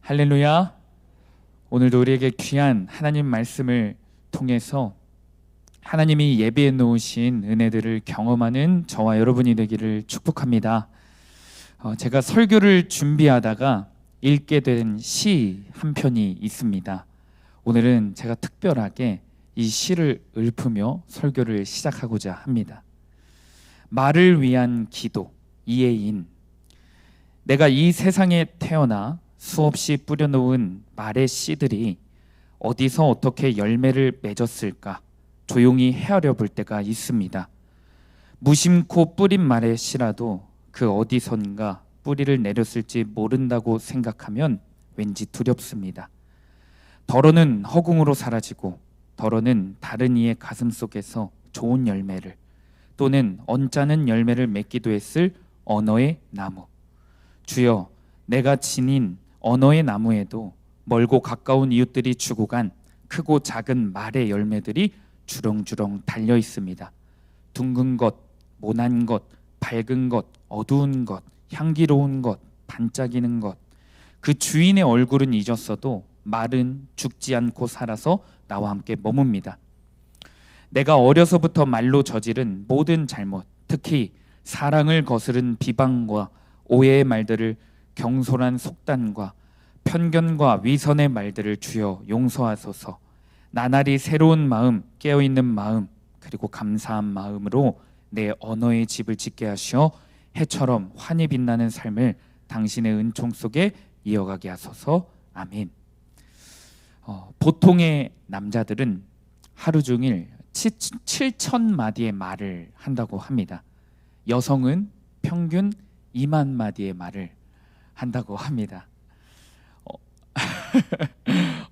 할렐루야. 오늘도 우리에게 귀한 하나님 말씀을 통해서 하나님이 예비해 놓으신 은혜들을 경험하는 저와 여러분이 되기를 축복합니다. 제가 설교를 준비하다가 읽게 된 시 한 편이 있습니다. 오늘은 제가 특별하게 이 시를 읊으며 설교를 시작하고자 합니다. 말을 위한 기도, 이혜인. 내가 이 세상에 태어나 수없이 뿌려놓은 말의 씨들이 어디서 어떻게 열매를 맺었을까 조용히 헤아려 볼 때가 있습니다. 무심코 뿌린 말의 씨라도 그 어디선가 뿌리를 내렸을지 모른다고 생각하면 왠지 두렵습니다. 덜어는 허공으로 사라지고 덜어는 다른 이의 가슴 속에서 좋은 열매를 또는 언짢은 열매를 맺기도 했을 언어의 나무. 주여, 내가 지닌 언어의 나무에도 멀고 가까운 이웃들이 주고 간 크고 작은 말의 열매들이 주렁주렁 달려 있습니다. 둥근 것, 모난 것, 밝은 것, 어두운 것, 향기로운 것, 반짝이는 것. 그 주인의 얼굴은 잊었어도 말은 죽지 않고 살아서 나와 함께 머뭅니다. 내가 어려서부터 말로 저지른 모든 잘못, 특히 사랑을 거스른 비방과 오해의 말들을 경솔한 속단과 편견과 위선의 말들을 주여 용서하소서. 나날이 새로운 마음, 깨어있는 마음, 그리고 감사한 마음으로 내 언어의 집을 짓게 하시어 해처럼 환히 빛나는 삶을 당신의 은총 속에 이어가게 하소서. 아멘. 보통의 남자들은 하루 종일 7,000마디의 말을 한다고 합니다. 여성은 평균 2만 마디의 말을 한다고 합니다.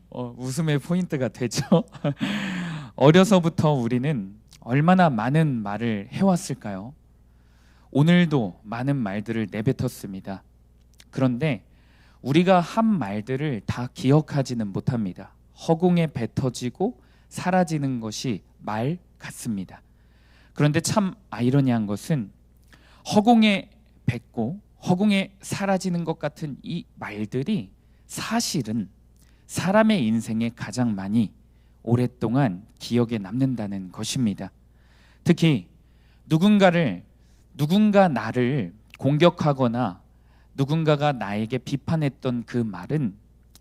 웃음의 포인트가 되죠. 어려서부터 우리는 얼마나 많은 말을 해왔을까요? 오늘도 많은 말들을 내뱉었습니다. 그런데 우리가 한 말들을 다 기억하지는 못합니다. 허공에 뱉어지고 사라지는 것이 말 같습니다. 그런데 참 아이러니한 것은 허공에 뱉고 허공에 사라지는 것 같은 이 말들이 사실은 사람의 인생에 가장 많이 오랫동안 기억에 남는다는 것입니다. 특히 누군가 나를 공격하거나 누군가가 나에게 비판했던 그 말은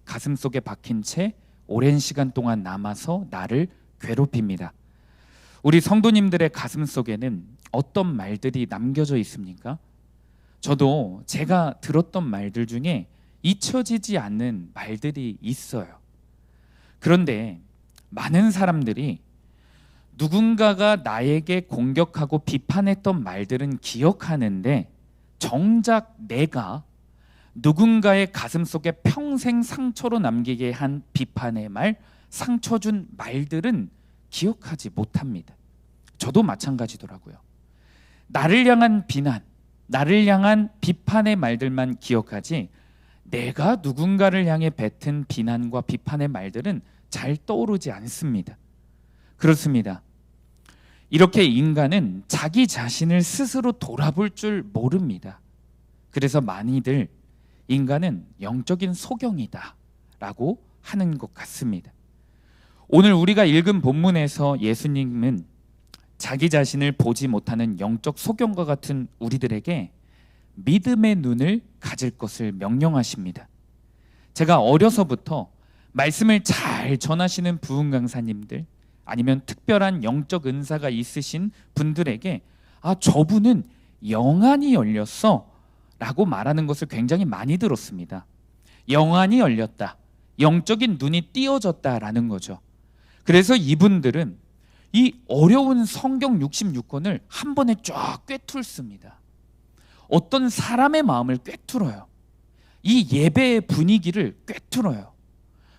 가슴속에 박힌 채 오랜 시간 동안 남아서 나를 괴롭힙니다. 우리 성도님들의 가슴속에는 어떤 말들이 남겨져 있습니까? 저도 제가 들었던 말들 중에 잊혀지지 않는 말들이 있어요. 그런데 많은 사람들이 누군가가 나에게 공격하고 비판했던 말들은 기억하는데 정작 내가 누군가의 가슴속에 평생 상처로 남기게 한 비판의 말, 상처 준 말들은 기억하지 못합니다. 저도 마찬가지더라고요. 나를 향한 비난, 나를 향한 비판의 말들만 기억하지 내가 누군가를 향해 뱉은 비난과 비판의 말들은 잘 떠오르지 않습니다. 그렇습니다. 이렇게 인간은 자기 자신을 스스로 돌아볼 줄 모릅니다. 그래서 많이들 인간은 영적인 소경이다 라고 하는 것 같습니다. 오늘 우리가 읽은 본문에서 예수님은 자기 자신을 보지 못하는 영적 소경과 같은 우리들에게 믿음의 눈을 가질 것을 명령하십니다. 제가 어려서부터 말씀을 잘 전하시는 부흥 강사님들 아니면 특별한 영적 은사가 있으신 분들에게 저분은 영안이 열렸어 라고 말하는 것을 굉장히 많이 들었습니다. 영안이 열렸다, 영적인 눈이 띄어졌다라는 거죠. 그래서 이분들은 이 어려운 성경 66권을 한 번에 쫙 꿰뚫습니다. 어떤 사람의 마음을 꿰뚫어요. 이 예배의 분위기를 꿰뚫어요.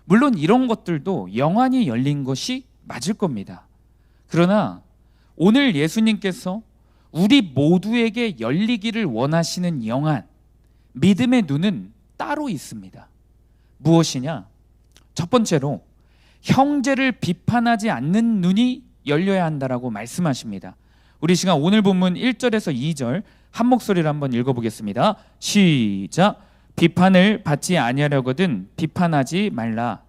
물론 이런 것들도 영안이 열린 것이 맞을 겁니다. 그러나 오늘 예수님께서 우리 모두에게 열리기를 원하시는 영안, 믿음의 눈은 따로 있습니다. 무엇이냐? 첫 번째로 형제를 비판하지 않는 눈이 열려야 한다라고 말씀하십니다. 우리 시간 오늘 본문 1절에서 2절 한 목소리로 한번 읽어보겠습니다. 시작. 비판을 받지 아니하려거든 비판하지 말라.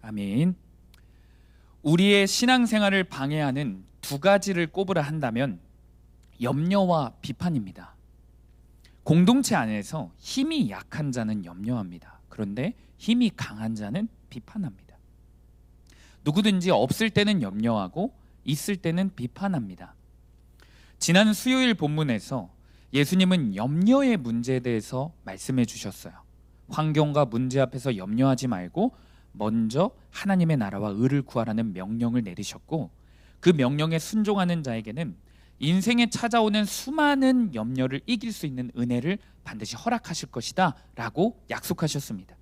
아멘. 우리의 신앙생활을 방해하는 두 가지를 꼽으라 한다면 염려와 비판입니다. 공동체 안에서 힘이 약한 자는 염려합니다. 그런데 힘이 강한 자는 비판합니다. 누구든지 없을 때는 염려하고 있을 때는 비판합니다. 지난 수요일 본문에서 예수님은 염려의 문제에 대해서 말씀해 주셨어요. 환경과 문제 앞에서 염려하지 말고 먼저 하나님의 나라와 의를 구하라는 명령을 내리셨고, 그 명령에 순종하는 자에게는 인생에 찾아오는 수많은 염려를 이길 수 있는 은혜를 반드시 허락하실 것이다 라고 약속하셨습니다.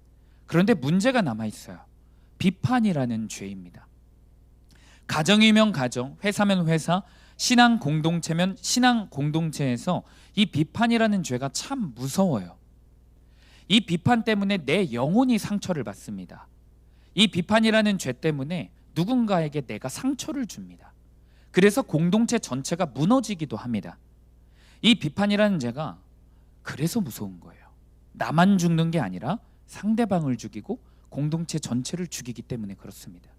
그런데 문제가 남아있어요. 비판이라는 죄입니다. 가정이면 가정, 회사면 회사, 신앙 공동체면 신앙 공동체에서 이 비판이라는 죄가 참 무서워요. 이 비판 때문에 내 영혼이 상처를 받습니다. 이 비판이라는 죄 때문에 누군가에게 내가 상처를 줍니다. 그래서 공동체 전체가 무너지기도 합니다. 이 비판이라는 죄가 그래서 무서운 거예요. 나만 죽는 게 아니라 상대방을 죽이고 공동체 전체를 죽이기 때문에 그렇습니다.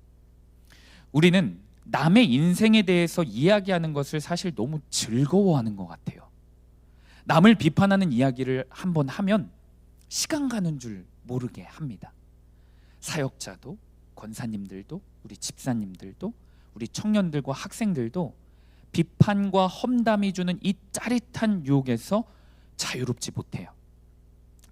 우리는 남의 인생에 대해서 이야기하는 것을 사실 너무 즐거워하는 것 같아요. 남을 비판하는 이야기를 한번 하면 시간 가는 줄 모르게 합니다. 사역자도, 권사님들도, 우리 집사님들도, 우리 청년들과 학생들도 비판과 험담이 주는 이 짜릿한 유혹에서 자유롭지 못해요.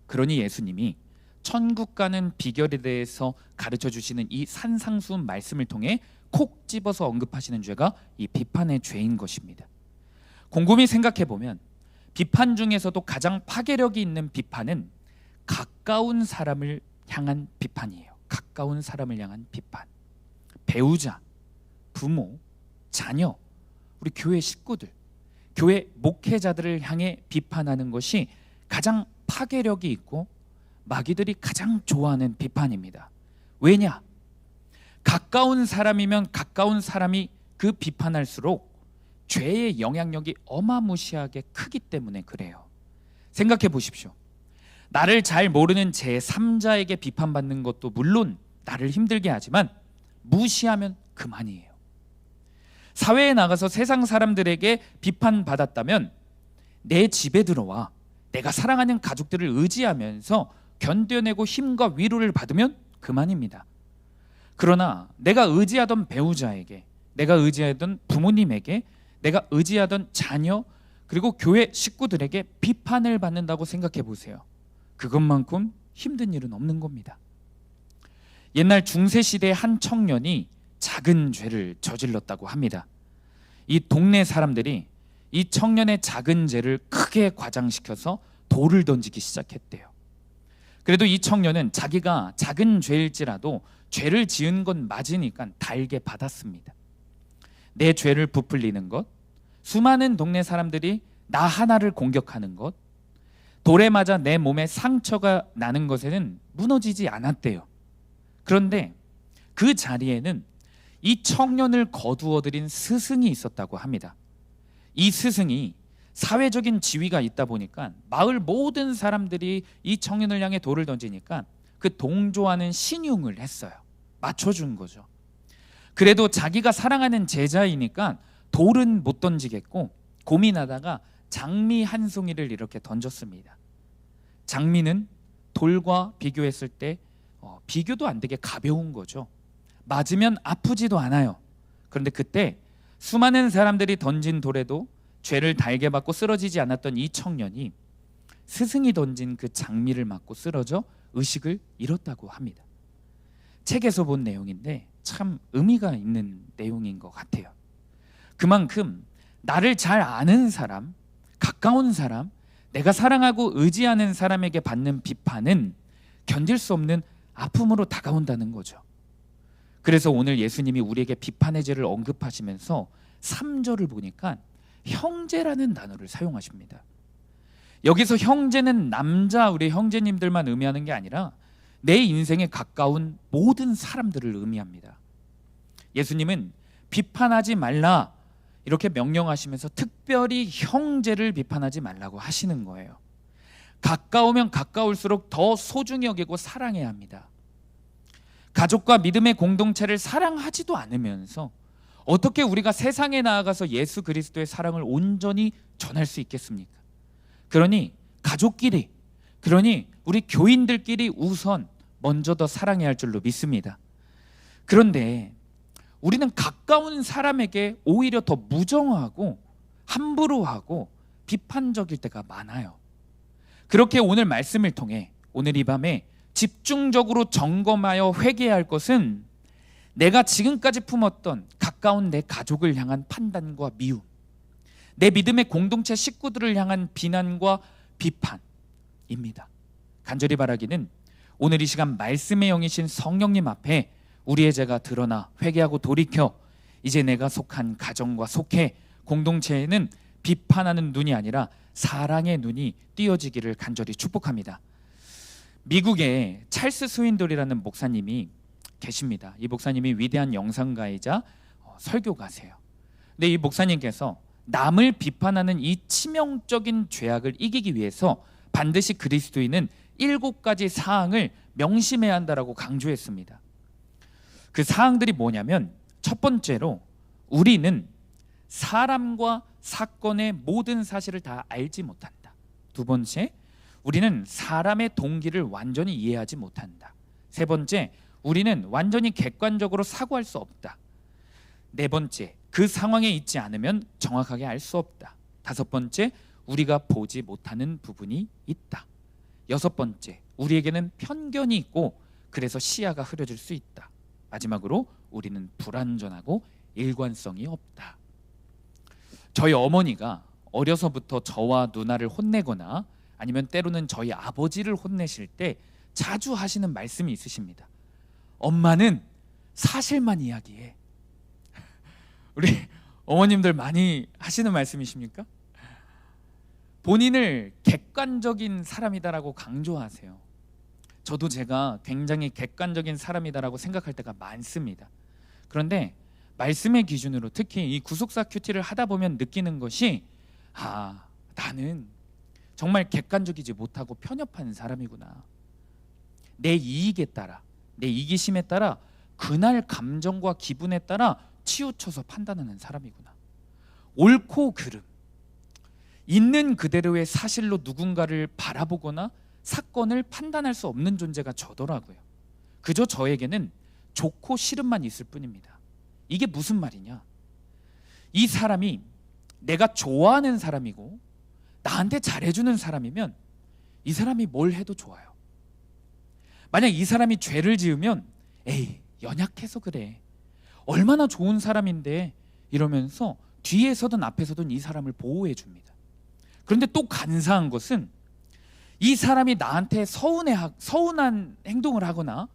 그러니 예수님이 천국 가는 비결에 대해서 가르쳐 주시는 이 산상수훈 말씀을 통해 콕 집어서 언급하시는 죄가 이 비판의 죄인 것입니다. 곰곰이 생각해 보면 비판 중에서도 가장 파괴력이 있는 비판은 가까운 사람을 향한 비판이에요. 가까운 사람을 향한 비판. 배우자, 부모, 자녀, 우리 교회 식구들, 교회 목회자들을 향해 비판하는 것이 가장 파괴력이 있고 마귀들이 가장 좋아하는 비판입니다. 왜냐? 가까운 사람이면 가까운 사람이 그 비판할수록 죄의 영향력이 어마무시하게 크기 때문에 그래요. 생각해 보십시오. 나를 잘 모르는 제3자에게 비판받는 것도 물론 나를 힘들게 하지만 무시하면 그만이에요. 사회에 나가서 세상 사람들에게 비판받았다면 내 집에 들어와 내가 사랑하는 가족들을 의지하면서 견뎌내고 힘과 위로를 받으면 그만입니다. 그러나 내가 의지하던 배우자에게, 내가 의지하던 부모님에게, 내가 의지하던 자녀, 그리고 교회 식구들에게 비판을 받는다고 생각해 보세요. 그것만큼 힘든 일은 없는 겁니다. 옛날 중세시대의 한 청년이 작은 죄를 저질렀다고 합니다. 이 동네 사람들이 이 청년의 작은 죄를 크게 과장시켜서 돌을 던지기 시작했대요. 그래도 이 청년은 자기가 작은 죄일지라도 죄를 지은 건 맞으니까 달게 받았습니다. 내 죄를 부풀리는 것, 수많은 동네 사람들이 나 하나를 공격하는 것, 돌에 맞아 내 몸에 상처가 나는 것에는 무너지지 않았대요. 그런데 그 자리에는 이 청년을 거두어들인 스승이 있었다고 합니다. 이 스승이 사회적인 지위가 있다 보니까 마을 모든 사람들이 이 청년을 향해 돌을 던지니까 그 동조하는 신용을 했어요. 맞춰준 거죠. 그래도 자기가 사랑하는 제자이니까 돌은 못 던지겠고 고민하다가 장미 한 송이를 이렇게 던졌습니다. 장미는 돌과 비교했을 때 비교도 안 되게 가벼운 거죠. 맞으면 아프지도 않아요. 그런데 그때 수많은 사람들이 던진 돌에도 죄를 달게 받고 쓰러지지 않았던 이 청년이 스승이 던진 그 장미를 맞고 쓰러져 의식을 잃었다고 합니다. 책에서 본 내용인데 참 의미가 있는 내용인 것 같아요. 그만큼 나를 잘 아는 사람, 가까운 사람, 내가 사랑하고 의지하는 사람에게 받는 비판은 견딜 수 없는 아픔으로 다가온다는 거죠. 그래서 오늘 예수님이 우리에게 비판의 죄를 언급하시면서 3절을 보니까 형제라는 단어를 사용하십니다. 여기서 형제는 남자 우리 형제님들만 의미하는 게 아니라 내 인생에 가까운 모든 사람들을 의미합니다. 예수님은 비판하지 말라 이렇게 명령하시면서 특별히 형제를 비판하지 말라고 하시는 거예요. 가까우면 가까울수록 더 소중히 여기고 사랑해야 합니다. 가족과 믿음의 공동체를 사랑하지도 않으면서 어떻게 우리가 세상에 나아가서 예수 그리스도의 사랑을 온전히 전할 수 있겠습니까? 그러니 가족끼리, 그러니 우리 교인들끼리 우선 먼저 더 사랑해야 할 줄로 믿습니다. 그런데 우리는 가까운 사람에게 오히려 더 무정하고 함부로 하고 비판적일 때가 많아요. 그렇게 오늘 말씀을 통해 오늘 이 밤에 집중적으로 점검하여 회개해야 할 것은 내가 지금까지 품었던 가까운 내 가족을 향한 판단과 미움, 내 믿음의 공동체 식구들을 향한 비난과 비판입니다. 간절히 바라기는 오늘 이 시간 말씀의 영이신 성령님 앞에 우리의 죄가 드러나 회개하고 돌이켜 이제 내가 속한 가정과 속해 공동체에는 비판하는 눈이 아니라 사랑의 눈이 띄어지기를 간절히 축복합니다. 미국에 찰스 스윈돌이라는 목사님이 계십니다. 이 목사님이 위대한 영상가이자 설교가세요. 근데 이 목사님께서 남을 비판하는 이 치명적인 죄악을 이기기 위해서 반드시 그리스도인은 7가지 사항을 명심해야 한다라고 강조했습니다. 그 사항들이 뭐냐면, 첫 번째로 우리는 사람과 사건의 모든 사실을 다 알지 못한다. 두 번째, 우리는 사람의 동기를 완전히 이해하지 못한다. 세 번째, 우리는 완전히 객관적으로 사고할 수 없다. 네 번째, 그 상황에 있지 않으면 정확하게 알 수 없다. 다섯 번째, 우리가 보지 못하는 부분이 있다. 여섯 번째, 우리에게는 편견이 있고 그래서 시야가 흐려질 수 있다. 마지막으로 우리는 불완전하고 일관성이 없다. 저희 어머니가 어려서부터 저와 누나를 혼내거나 아니면 때로는 저희 아버지를 혼내실 때 자주 하시는 말씀이 있으십니다. 엄마는 사실만 이야기해. 우리 어머님들 많이 하시는 말씀이십니까? 본인을 객관적인 사람이다라고 강조하세요. 저도 제가 굉장히 객관적인 사람이다라고 생각할 때가 많습니다. 그런데 말씀의 기준으로 특히 이 구속사 큐티를 하다 보면 느끼는 것이, 나는 정말 객관적이지 못하고 편협한 사람이구나. 내 이익에 따라, 내 이기심에 따라, 그날 감정과 기분에 따라 치우쳐서 판단하는 사람이구나. 옳고 그름, 있는 그대로의 사실로 누군가를 바라보거나 사건을 판단할 수 없는 존재가 저더라고요. 그저 저에게는 좋고 싫음만 있을 뿐입니다. 이게 무슨 말이냐? 이 사람이 내가 좋아하는 사람이고 나한테 잘해주는 사람이면 이 사람이 뭘 해도 좋아요. 만약 이 사람이 죄를 지으면 에이, 연약해서 그래, 얼마나 좋은 사람인데 이러면서 뒤에서든 앞에서든 이 사람을 보호해 줍니다. 그런데 또 간사한 것은 이 사람이 나한테 서운한 행동을 하거나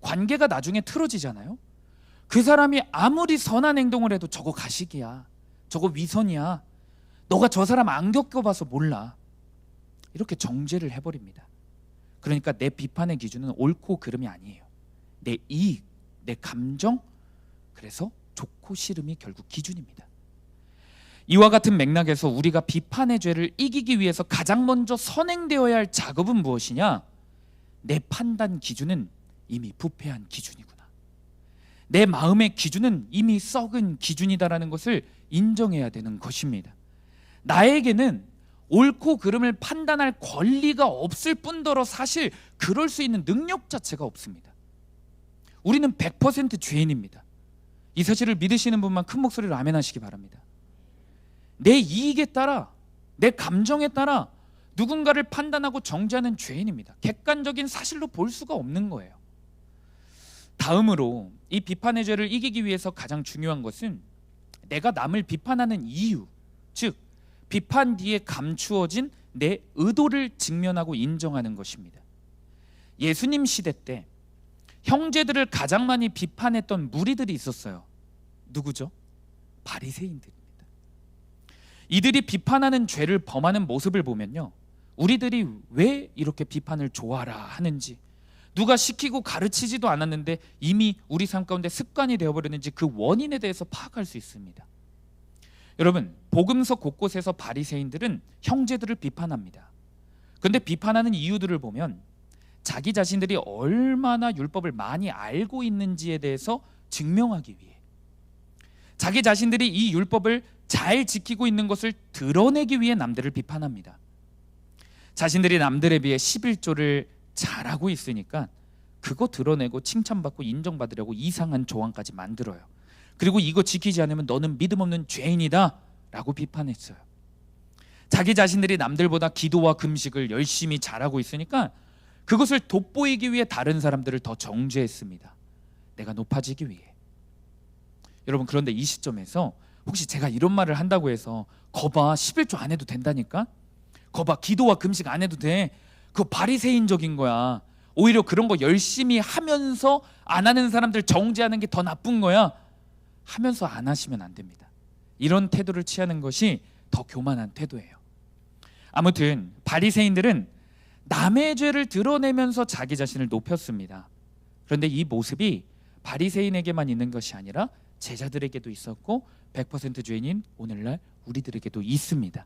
관계가 나중에 틀어지잖아요. 그 사람이 아무리 선한 행동을 해도 저거 가식이야, 저거 위선이야, 너가 저 사람 안 겪어봐서 몰라, 이렇게 정죄를 해버립니다. 그러니까 내 비판의 기준은 옳고 그름이 아니에요. 내 이익, 내 감정, 그래서 좋고 싫음이 결국 기준입니다. 이와 같은 맥락에서 우리가 비판의 죄를 이기기 위해서 가장 먼저 선행되어야 할 작업은 무엇이냐? 내 판단 기준은 이미 부패한 기준이구나. 내 마음의 기준은 이미 썩은 기준이다라는 것을 인정해야 되는 것입니다. 나에게는 옳고 그름을 판단할 권리가 없을 뿐더러 사실 그럴 수 있는 능력 자체가 없습니다. 우리는 100% 죄인입니다. 이 사실을 믿으시는 분만 큰 목소리로 아멘 하시기 바랍니다. 내 이익에 따라, 내 감정에 따라 누군가를 판단하고 정죄하는 죄인입니다. 객관적인 사실로 볼 수가 없는 거예요. 다음으로 이 비판의 죄를 이기기 위해서 가장 중요한 것은 내가 남을 비판하는 이유, 즉 비판 뒤에 감추어진 내 의도를 직면하고 인정하는 것입니다. 예수님 시대 때 형제들을 가장 많이 비판했던 무리들이 있었어요. 누구죠? 바리새인들입니다. 이들이 비판하는 죄를 범하는 모습을 보면요, 우리들이 왜 이렇게 비판을 좋아라 하는지, 누가 시키고 가르치지도 않았는데 이미 우리 삶 가운데 습관이 되어버렸는지 그 원인에 대해서 파악할 수 있습니다. 여러분, 복음서 곳곳에서 바리새인들은 형제들을 비판합니다. 그런데 비판하는 이유들을 보면 자기 자신들이 얼마나 율법을 많이 알고 있는지에 대해서 증명하기 위해, 자기 자신들이 이 율법을 잘 지키고 있는 것을 드러내기 위해 남들을 비판합니다. 자신들이 남들에 비해 11조를 잘하고 있으니까 그거 드러내고 칭찬받고 인정받으려고 이상한 조항까지 만들어요. 그리고 이거 지키지 않으면 너는 믿음 없는 죄인이다 라고 비판했어요. 자기 자신들이 남들보다 기도와 금식을 열심히 잘하고 있으니까 그것을 돋보이기 위해 다른 사람들을 더 정죄했습니다. 내가 높아지기 위해. 여러분, 그런데 이 시점에서 혹시 제가 이런 말을 한다고 해서 거봐 11조 안 해도 된다니까? 거봐 기도와 금식 안 해도 돼. 그거 바리새인적인 거야. 오히려 그런 거 열심히 하면서 안 하는 사람들 정죄하는 게 더 나쁜 거야 하면서 안 하시면 안 됩니다. 이런 태도를 취하는 것이 더 교만한 태도예요. 아무튼 바리새인들은 남의 죄를 드러내면서 자기 자신을 높였습니다. 그런데 이 모습이 바리새인에게만 있는 것이 아니라 제자들에게도 있었고 100% 죄인인 오늘날 우리들에게도 있습니다.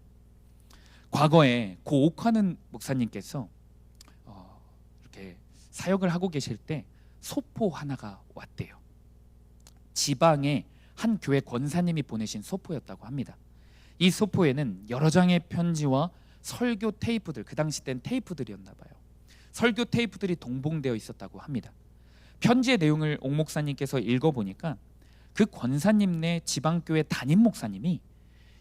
과거에 고 옥하는 목사님께서 이렇게 사역을 하고 계실 때 소포 하나가 왔대요. 지방의 한 교회 권사님이 보내신 소포였다고 합니다. 이 소포에는 여러 장의 편지와 설교 테이프들, 그 당시 땐 테이프들이었나 봐요. 설교 테이프들이 동봉되어 있었다고 합니다. 편지의 내용을 옥 목사님께서 읽어보니까 그 권사님네 지방교회 담임 목사님이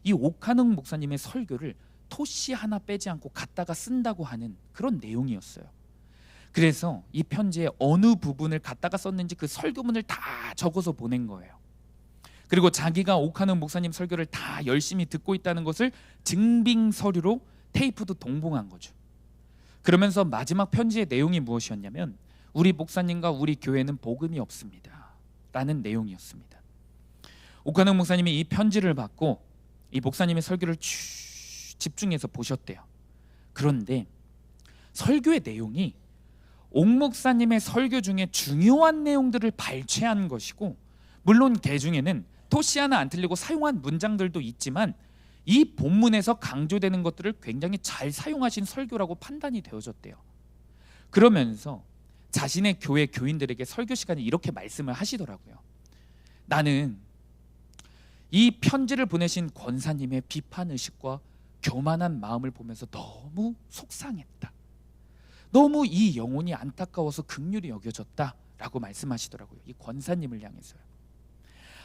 이 옥한웅 목사님의 설교를 토시 하나 빼지 않고 갖다가 쓴다고 하는 그런 내용이었어요. 그래서 이 편지에 어느 부분을 갖다가 썼는지 그 설교문을 다 적어서 보낸 거예요. 그리고 자기가 옥한웅 목사님 설교를 다 열심히 듣고 있다는 것을 증빙 서류로 테이프도 동봉한 거죠. 그러면서 마지막 편지의 내용이 무엇이었냐면 우리 목사님과 우리 교회는 복음이 없습니다 라는 내용이었습니다. 옥한웅 목사님이 이 편지를 받고 이 목사님의 설교를 집중해서 보셨대요. 그런데 설교의 내용이 옥 목사님의 설교 중에 중요한 내용들을 발췌한 것이고, 물론 개 중에는 토시 하나 안 틀리고 사용한 문장들도 있지만 이 본문에서 강조되는 것들을 굉장히 잘 사용하신 설교라고 판단이 되어졌대요. 그러면서 자신의 교회 교인들에게 설교 시간에 이렇게 말씀을 하시더라고요. 나는 이 편지를 보내신 권사님의 비판의식과 교만한 마음을 보면서 너무 속상했다. 너무 이 영혼이 안타까워서 긍휼히 여겨졌다 라고 말씀하시더라고요. 이 권사님을 향해서요.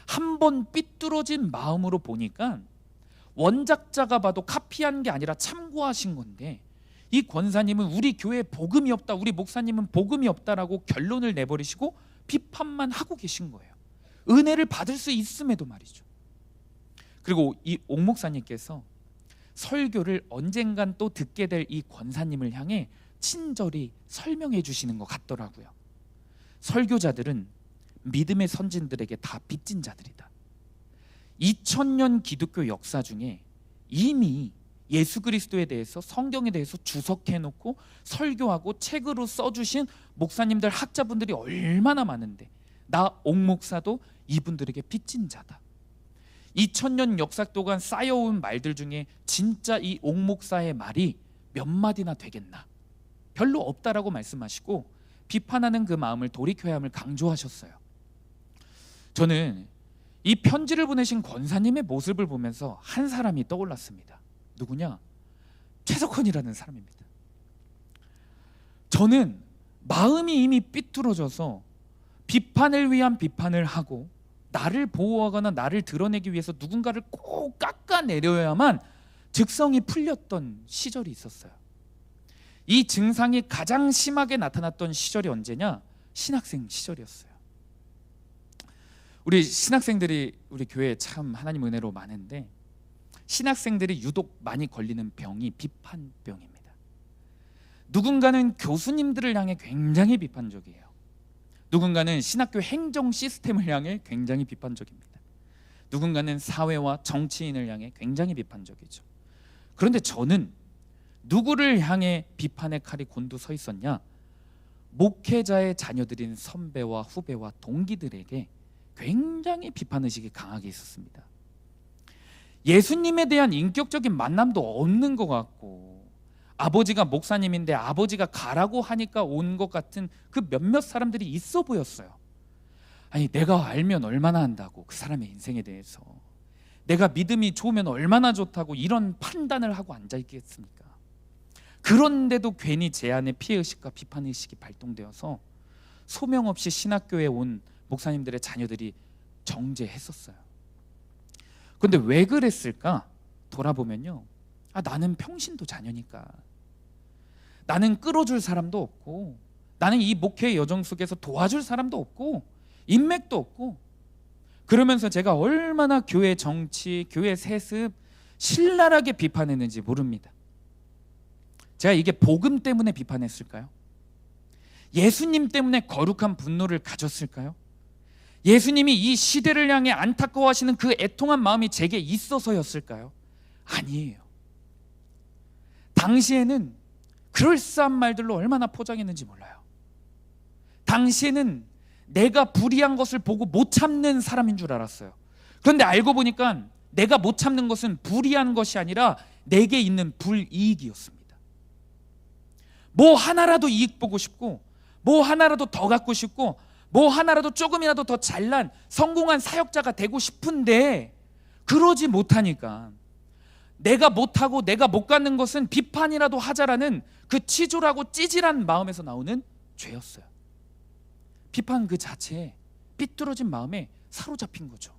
한번 삐뚤어진 마음으로 보니까 원작자가 봐도 카피한 게 아니라 참고하신 건데, 이 권사님은 우리 교회에 복음이 없다, 우리 목사님은 복음이 없다라고 결론을 내버리시고 비판만 하고 계신 거예요. 은혜를 받을 수 있음에도 말이죠. 그리고 이 옥 목사님께서 설교를 언젠간 또 듣게 될 이 권사님을 향해 친절히 설명해 주시는 것 같더라고요. 설교자들은 믿음의 선진들에게 다 빚진 자들이다. 2000년 기독교 역사 중에 이미 예수 그리스도에 대해서, 성경에 대해서 주석해 놓고 설교하고 책으로 써주신 목사님들, 학자분들이 얼마나 많은데 나 옥 목사도 이분들에게 빚진 자다. 2000년 역사 동안 쌓여온 말들 중에 진짜 이 옥 목사의 말이 몇 마디나 되겠나? 별로 없다라고 말씀하시고 비판하는 그 마음을 돌이켜야 함을 강조하셨어요. 저는 이 편지를 보내신 권사님의 모습을 보면서 한 사람이 떠올랐습니다. 누구냐? 최석헌이라는 사람입니다. 저는 마음이 이미 삐뚤어져서 비판을 위한 비판을 하고 나를 보호하거나 나를 드러내기 위해서 누군가를 꼭 깎아내려야만 즉성이 풀렸던 시절이 있었어요. 이 증상이 가장 심하게 나타났던 시절이 언제냐? 신학생 시절이었어요. 우리 신학생들이 우리 교회에 참 하나님 은혜로 많은데, 신학생들이 유독 많이 걸리는 병이 비판병입니다. 누군가는 교수님들을 향해 굉장히 비판적이에요. 누군가는 신학교 행정 시스템을 향해 굉장히 비판적입니다. 누군가는 사회와 정치인을 향해 굉장히 비판적이죠. 그런데 저는 누구를 향해 비판의 칼이 곤두서 있었냐? 목회자의 자녀들인 선배와 후배와 동기들에게 굉장히 비판의식이 강하게 있었습니다. 예수님에 대한 인격적인 만남도 없는 것 같고, 아버지가 목사님인데 아버지가 가라고 하니까 온 것 같은 그 몇몇 사람들이 있어 보였어요. 아니, 내가 알면 얼마나 한다고, 그 사람의 인생에 대해서 내가 믿음이 좋으면 얼마나 좋다고 이런 판단을 하고 앉아있겠습니까? 그런데도 괜히 제 안에 피해의식과 비판의식이 발동되어서 소명 없이 신학교에 온 목사님들의 자녀들이 정죄했었어요. 근데 왜 그랬을까? 돌아보면요, 나는 평신도 자녀니까, 나는 끌어줄 사람도 없고, 나는 이 목회의 여정 속에서 도와줄 사람도 없고, 인맥도 없고, 그러면서 제가 얼마나 교회 정치, 교회 세습 신랄하게 비판했는지 모릅니다. 제가 이게 복음 때문에 비판했을까요? 예수님 때문에 거룩한 분노를 가졌을까요? 예수님이 이 시대를 향해 안타까워하시는 그 애통한 마음이 제게 있어서였을까요? 아니에요. 당시에는 그럴싸한 말들로 얼마나 포장했는지 몰라요. 당시에는 내가 불의한 것을 보고 못 참는 사람인 줄 알았어요. 그런데 알고 보니까 내가 못 참는 것은 불의한 것이 아니라 내게 있는 불이익이었습니다. 뭐 하나라도 이익 보고 싶고, 뭐 하나라도 더 갖고 싶고, 뭐 하나라도 조금이라도 더 잘난 성공한 사역자가 되고 싶은데 그러지 못하니까 내가 못하고 내가 못 갖는 것은 비판이라도 하자라는 그 치졸하고 찌질한 마음에서 나오는 죄였어요. 비판 그 자체에 삐뚤어진 마음에 사로잡힌 거죠.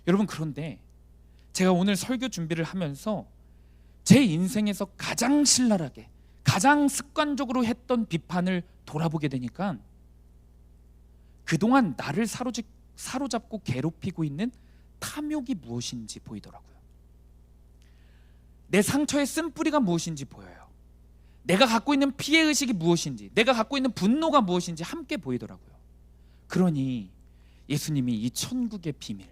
여러분, 그런데 제가 오늘 설교 준비를 하면서 제 인생에서 가장 신랄하게, 가장 습관적으로 했던 비판을 돌아보게 되니까 그동안 나를 사로잡고 괴롭히고 있는 탐욕이 무엇인지 보이더라고요. 내 상처의 쓴뿌리가 무엇인지 보여요. 내가 갖고 있는 피해의식이 무엇인지, 내가 갖고 있는 분노가 무엇인지 함께 보이더라고요. 그러니 예수님이 이 천국의 비밀,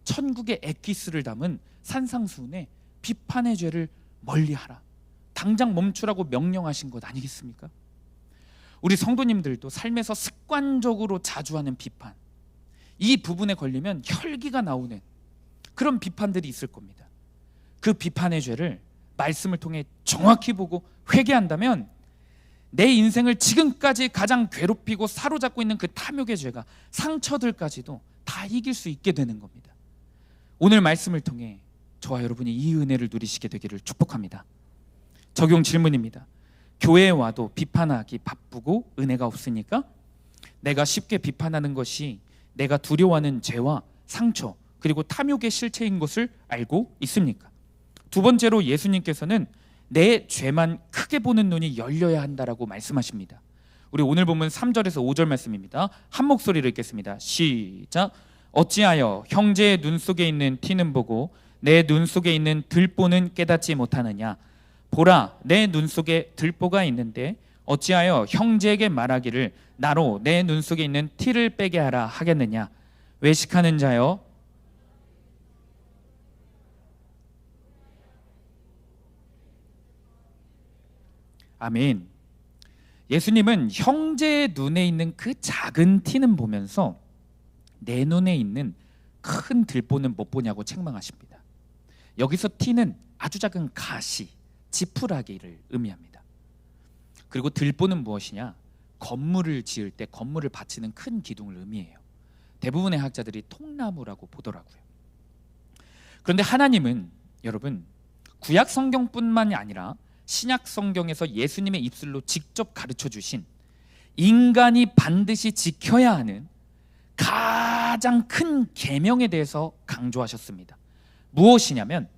천국의 엑기스를 담은 산상수훈에 비판의 죄를 멀리하라, 당장 멈추라고 명령하신 것 아니겠습니까? 우리 성도님들도 삶에서 습관적으로 자주 하는 비판, 이 부분에 걸리면 혈기가 나오는 그런 비판들이 있을 겁니다. 그 비판의 죄를 말씀을 통해 정확히 보고 회개한다면 내 인생을 지금까지 가장 괴롭히고 사로잡고 있는 그 탐욕의 죄가, 상처들까지도 다 이길 수 있게 되는 겁니다. 오늘 말씀을 통해 저와 여러분이 이 은혜를 누리시게 되기를 축복합니다. 적용 질문입니다. 교회에 와도 비판하기 바쁘고 은혜가 없으니까? 내가 쉽게 비판하는 것이 내가 두려워하는 죄와 상처 그리고 탐욕의 실체인 것을 알고 있습니까? 두 번째로 예수님께서는 내 죄만 크게 보는 눈이 열려야 한다라고 말씀하십니다. 우리 오늘 본문 3절에서 5절 말씀입니다. 한 목소리로 읽겠습니다. 시작. 어찌하여 형제의 눈 속에 있는 티는 보고 내 눈 속에 있는 들보는 깨닫지 못하느냐? 보라, 내 눈 속에 들보가 있는데 어찌하여 형제에게 말하기를 나로 내 눈 속에 있는 티를 빼게 하라 하겠느냐? 외식하는 자여, 아멘. 예수님은 형제의 눈에 있는 그 작은 티는 보면서 내 눈에 있는 큰 들보는 못 보냐고 책망하십니다. 여기서 티는 아주 작은 가시, 지푸라기를 의미합니다. 그리고 들보는 무엇이냐? 건물을 지을 때 건물을 받치는 큰 기둥을 의미해요. 대부분의 학자들이 통나무라고 보더라고요. 그런데 하나님은 여러분, 구약 성경뿐만이 아니라 신약 성경에서 예수님의 입술로 직접 가르쳐 주신 인간이 반드시 지켜야 하는 가장 큰 계명에 대해서 강조하셨습니다. 무엇이냐면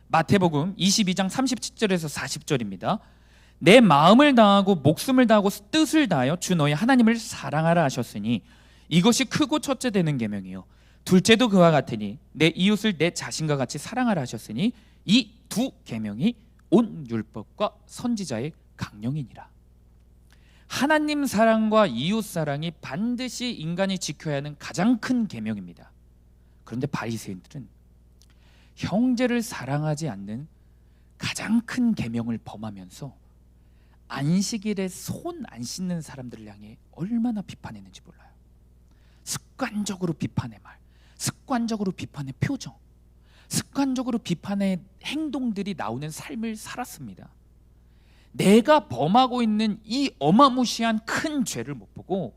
마태복음 22장 37절에서 40절입니다. 내 마음을 다하고 목숨을 다하고 뜻을 다하여 주 너희 하나님을 사랑하라 하셨으니 이것이 크고 첫째 되는 계명이요 둘째도 그와 같으니 내 이웃을 내 자신과 같이 사랑하라 하셨으니 이 두 계명이 온 율법과 선지자의 강령이니라. 하나님 사랑과 이웃 사랑이 반드시 인간이 지켜야 하는 가장 큰 계명입니다. 그런데 바리새인들은 형제를 사랑하지 않는 가장 큰 계명을 범하면서 안식일에 손 안 씻는 사람들을 향해 얼마나 비판했는지 몰라요. 습관적으로 비판의 말, 습관적으로 비판의 표정, 습관적으로 비판의 행동들이 나오는 삶을 살았습니다. 내가 범하고 있는 이 어마무시한 큰 죄를 못 보고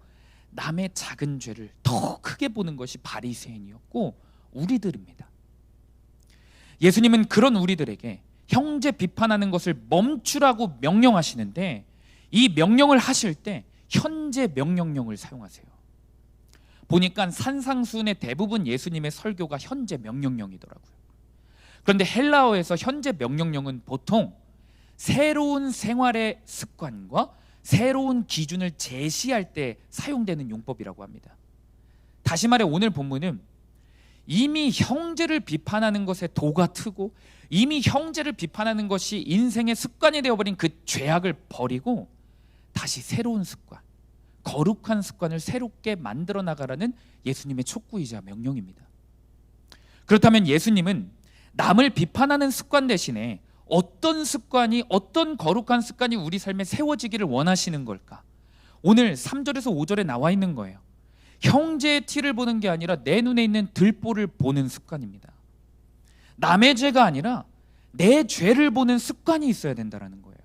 남의 작은 죄를 더 크게 보는 것이 바리새인이었고 우리들입니다. 예수님은 그런 우리들에게 형제 비판하는 것을 멈추라고 명령하시는데, 이 명령을 하실 때 현재 명령형을 사용하세요. 보니까 산상수훈의 대부분 예수님의 설교가 현재 명령형이더라고요. 그런데 헬라어에서 현재 명령형은 보통 새로운 생활의 습관과 새로운 기준을 제시할 때 사용되는 용법이라고 합니다. 다시 말해 오늘 본문은 이미 형제를 비판하는 것에 도가 트고 이미 형제를 비판하는 것이 인생의 습관이 되어버린 그 죄악을 버리고 다시 새로운 습관, 거룩한 습관을 새롭게 만들어 나가라는 예수님의 촉구이자 명령입니다. 그렇다면 예수님은 남을 비판하는 습관 대신에 어떤 습관이, 어떤 거룩한 습관이 우리 삶에 세워지기를 원하시는 걸까? 오늘 3절에서 5절에 나와 있는 거예요. 형제의 티를 보는 게 아니라 내 눈에 있는 들보를 보는 습관입니다. 남의 죄가 아니라 내 죄를 보는 습관이 있어야 된다는 거예요.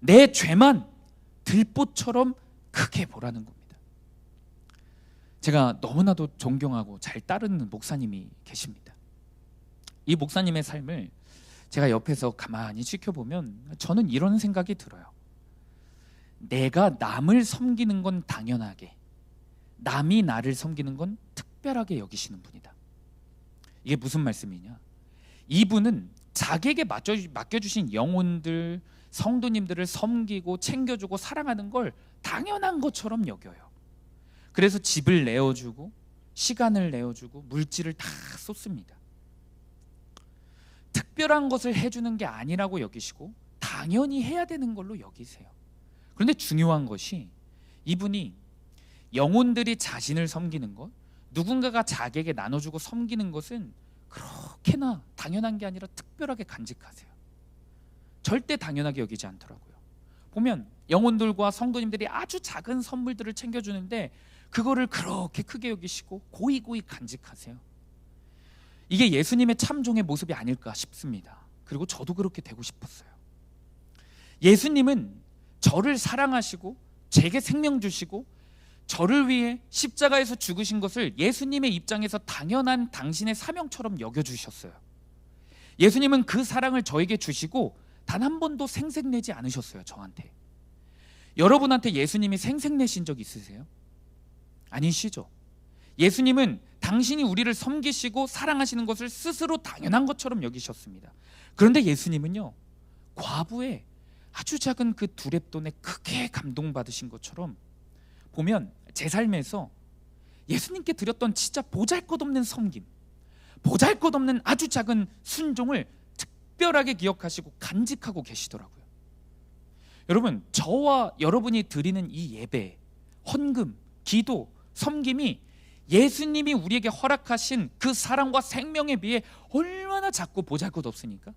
내 죄만 들보처럼 크게 보라는 겁니다. 제가 너무나도 존경하고 잘 따르는 목사님이 계십니다. 이 목사님의 삶을 제가 옆에서 가만히 지켜보면 저는 이런 생각이 들어요. 내가 남을 섬기는 건 당연하게, 남이 나를 섬기는 건 특별하게 여기시는 분이다. 이게 무슨 말씀이냐? 이분은 자기에게 맡겨주신 영혼들, 성도님들을 섬기고 챙겨주고 사랑하는 걸 당연한 것처럼 여겨요. 그래서 집을 내어주고 시간을 내어주고 물질을 다 쏟습니다. 특별한 것을 해주는 게 아니라고 여기시고 당연히 해야 되는 걸로 여기세요. 그런데 중요한 것이 이분이 영혼들이 자신을 섬기는 것, 누군가가 자기에게 나눠주고 섬기는 것은 그렇게나 당연한 게 아니라 특별하게 간직하세요. 절대 당연하게 여기지 않더라고요. 보면 영혼들과 성도님들이 아주 작은 선물들을 챙겨주는데 그거를 그렇게 크게 여기시고 고이고이 간직하세요. 이게 예수님의 참종의 모습이 아닐까 싶습니다. 그리고 저도 그렇게 되고 싶었어요. 예수님은 저를 사랑하시고 제게 생명 주시고 저를 위해 십자가에서 죽으신 것을 예수님의 입장에서 당연한 당신의 사명처럼 여겨주셨어요. 예수님은 그 사랑을 저에게 주시고 단 한 번도 생색내지 않으셨어요. 저한테. 여러분한테 예수님이 생색내신 적 있으세요? 아니시죠? 예수님은 당신이 우리를 섬기시고 사랑하시는 것을 스스로 당연한 것처럼 여기셨습니다. 그런데 예수님은요, 과부의 아주 작은 그 두렙돈에 크게 감동받으신 것처럼 보면 제 삶에서 예수님께 드렸던 진짜 보잘것없는 섬김, 보잘것없는 아주 작은 순종을 특별하게 기억하시고 간직하고 계시더라고요. 여러분, 저와 여러분이 드리는 이 예배, 헌금, 기도, 섬김이 예수님이 우리에게 허락하신 그 사랑과 생명에 비해 얼마나 작고 보잘것없습니까?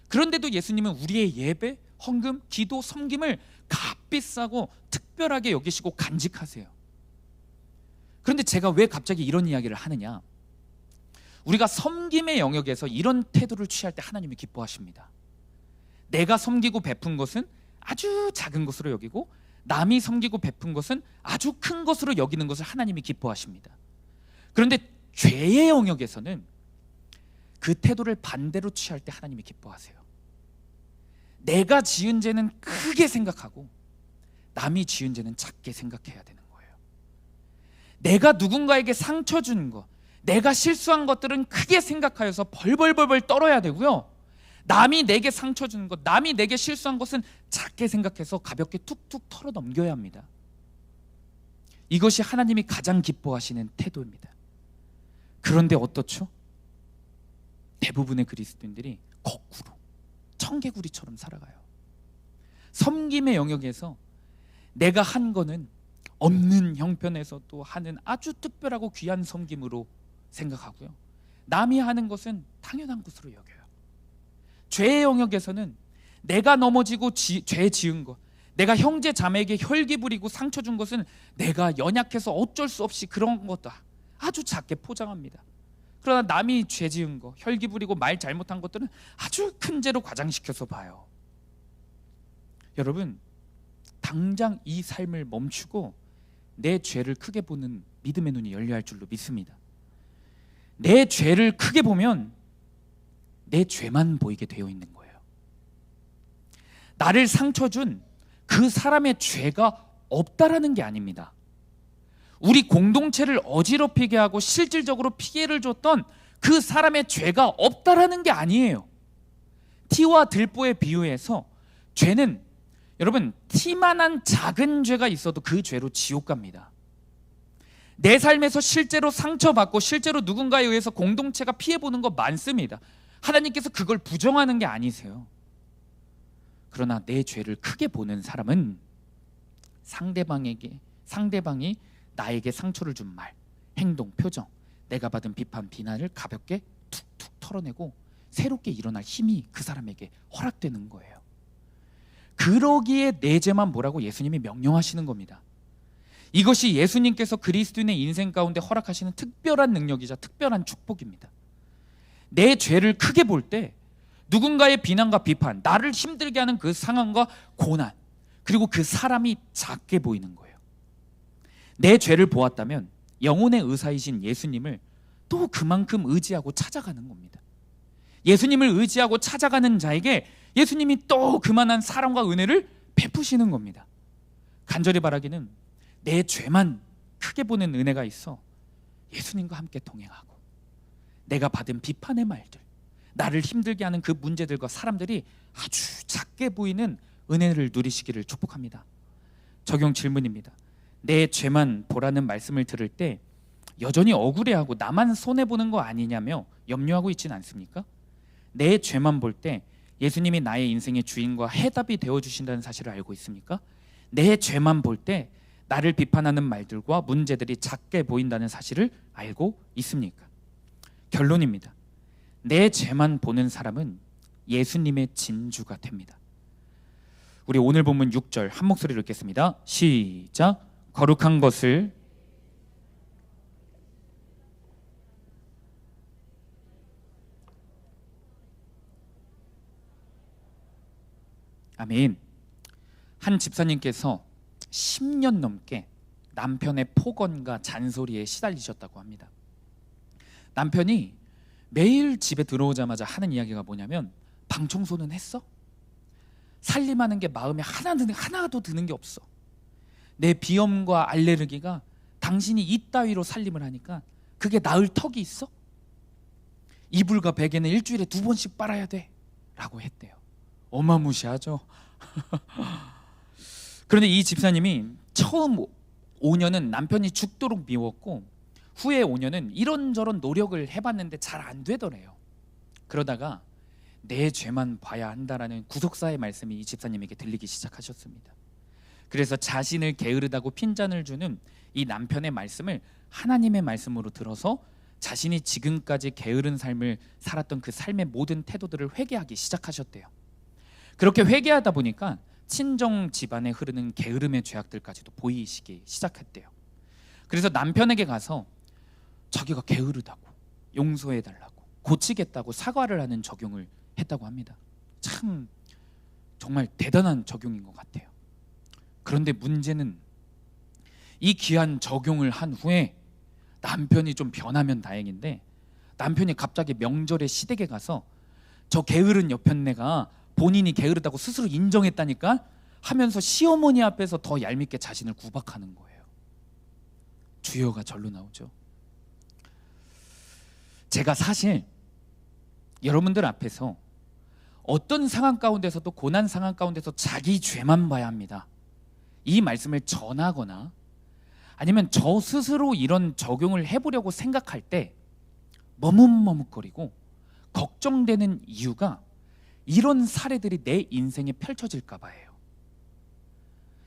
그런데도 예수님은 우리의 예배, 헌금, 기도, 섬김을 값비싸고 특별하게 여기시고 간직하세요. 그런데 제가 왜 갑자기 이런 이야기를 하느냐? 우리가 섬김의 영역에서 이런 태도를 취할 때 하나님이 기뻐하십니다. 내가 섬기고 베푼 것은 아주 작은 것으로 여기고 남이 섬기고 베푼 것은 아주 큰 것으로 여기는 것을 하나님이 기뻐하십니다. 그런데 죄의 영역에서는 그 태도를 반대로 취할 때 하나님이 기뻐하세요. 내가 지은 죄는 크게 생각하고 남이 지은 죄는 작게 생각해야 되는 거예요. 내가 누군가에게 상처 준 것, 내가 실수한 것들은 크게 생각하여서 벌벌벌 떨어야 되고요, 남이 내게 상처 준 것, 남이 내게 실수한 것은 작게 생각해서 가볍게 툭툭 털어 넘겨야 합니다. 이것이 하나님이 가장 기뻐하시는 태도입니다. 그런데 어떻죠? 대부분의 그리스도인들이 거꾸로 청개구리처럼 살아가요. 섬김의 영역에서 내가 한 거는 없는 형편에서도 하는 아주 특별하고 귀한 섬김으로 생각하고요, 남이 하는 것은 당연한 것으로 여겨요. 죄의 영역에서는 내가 넘어지고 죄 지은 것, 내가 형제 자매에게 혈기 부리고 상처 준 것은 내가 연약해서 어쩔 수 없이 그런 거다. 아주 작게 포장합니다. 그러나 남이 죄 지은 거, 혈기 부리고 말 잘못한 것들은 아주 큰 죄로 과장시켜서 봐요. 여러분, 당장 이 삶을 멈추고 내 죄를 크게 보는 믿음의 눈이 열려야 할 줄로 믿습니다. 내 죄를 크게 보면 내 죄만 보이게 되어 있는 거예요. 나를 상처 준 그 사람의 죄가 없다라는 게 아닙니다. 우리 공동체를 어지럽히게 하고 실질적으로 피해를 줬던 그 사람의 죄가 없다라는 게 아니에요. 티와 들보의 비유에서 죄는, 여러분, 티만한 작은 죄가 있어도 그 죄로 지옥 갑니다. 내 삶에서 실제로 상처받고 실제로 누군가에 의해서 공동체가 피해보는 거 많습니다. 하나님께서 그걸 부정하는 게 아니세요. 그러나 내 죄를 크게 보는 사람은 상대방이 나에게 상처를 준 말, 행동, 표정, 내가 받은 비판, 비난을 가볍게 툭툭 털어내고 새롭게 일어날 힘이 그 사람에게 허락되는 거예요. 그러기에 내 죄만 보라고 예수님이 명령하시는 겁니다. 이것이 예수님께서 그리스도인의 인생 가운데 허락하시는 특별한 능력이자 특별한 축복입니다. 내 죄를 크게 볼 때 누군가의 비난과 비판, 나를 힘들게 하는 그 상황과 고난, 그리고 그 사람이 작게 보이는 거예요. 내 죄를 보았다면 영혼의 의사이신 예수님을 또 그만큼 의지하고 찾아가는 겁니다. 예수님을 의지하고 찾아가는 자에게 예수님이 또 그만한 사랑과 은혜를 베푸시는 겁니다. 간절히 바라기는 내 죄만 크게 보는 은혜가 있어 예수님과 함께 동행하고 내가 받은 비판의 말들, 나를 힘들게 하는 그 문제들과 사람들이 아주 작게 보이는 은혜를 누리시기를 축복합니다. 적용 질문입니다. 내 죄만 보라는 말씀을 들을 때 여전히 억울해하고 나만 손해보는 거 아니냐며 염려하고 있지는 않습니까? 내 죄만 볼 때 예수님이 나의 인생의 주인과 해답이 되어주신다는 사실을 알고 있습니까? 내 죄만 볼 때 나를 비판하는 말들과 문제들이 작게 보인다는 사실을 알고 있습니까? 결론입니다. 내 죄만 보는 사람은 예수님의 진주가 됩니다. 우리 오늘 본문 6절 한 목소리로 읽겠습니다. 시작. 거룩한 것을 아멘. 한 집사님께서 10년 넘게 남편의 폭언과 잔소리에 시달리셨다고 합니다. 남편이 매일 집에 들어오자마자 하는 이야기가 뭐냐면, 방 청소는 했어? 살림하는 게 마음에 하나도 드는 게 없어. 내 비염과 알레르기가 당신이 이따위로 살림을 하니까 그게 나을 턱이 있어? 이불과 베개는 일주일에 2번씩 빨아야 돼 라고 했대요. 어마무시하죠. 그런데 이 집사님이 처음 5년은 남편이 죽도록 미웠고 후에 5년은 이런저런 노력을 해봤는데 잘 안 되더래요. 그러다가 내 죄만 봐야 한다라는 구속사의 말씀이 이 집사님에게 들리기 시작하셨습니다. 그래서 자신을 게으르다고 핀잔을 주는 이 남편의 말씀을 하나님의 말씀으로 들어서 자신이 지금까지 게으른 삶을 살았던 그 삶의 모든 태도들을 회개하기 시작하셨대요. 그렇게 회개하다 보니까 친정 집안에 흐르는 게으름의 죄악들까지도 보이시기 시작했대요. 그래서 남편에게 가서 자기가 게으르다고 용서해달라고 고치겠다고 사과를 하는 적용을 했다고 합니다. 참 정말 대단한 적용인 것 같아요. 그런데 문제는 이 귀한 적용을 한 후에 남편이 좀 변하면 다행인데, 남편이 갑자기 명절에 시댁에 가서 저 게으른 여편네가 본인이 게으르다고 스스로 인정했다니까 하면서 시어머니 앞에서 더 얄밉게 자신을 구박하는 거예요. 주여가 절로 나오죠. 제가 사실 여러분들 앞에서 어떤 상황 가운데서도 고난 상황 가운데서 자기 죄만 봐야 합니다, 이 말씀을 전하거나 아니면 저 스스로 이런 적용을 해보려고 생각할 때 머뭇머뭇거리고 걱정되는 이유가 이런 사례들이 내 인생에 펼쳐질까 봐예요.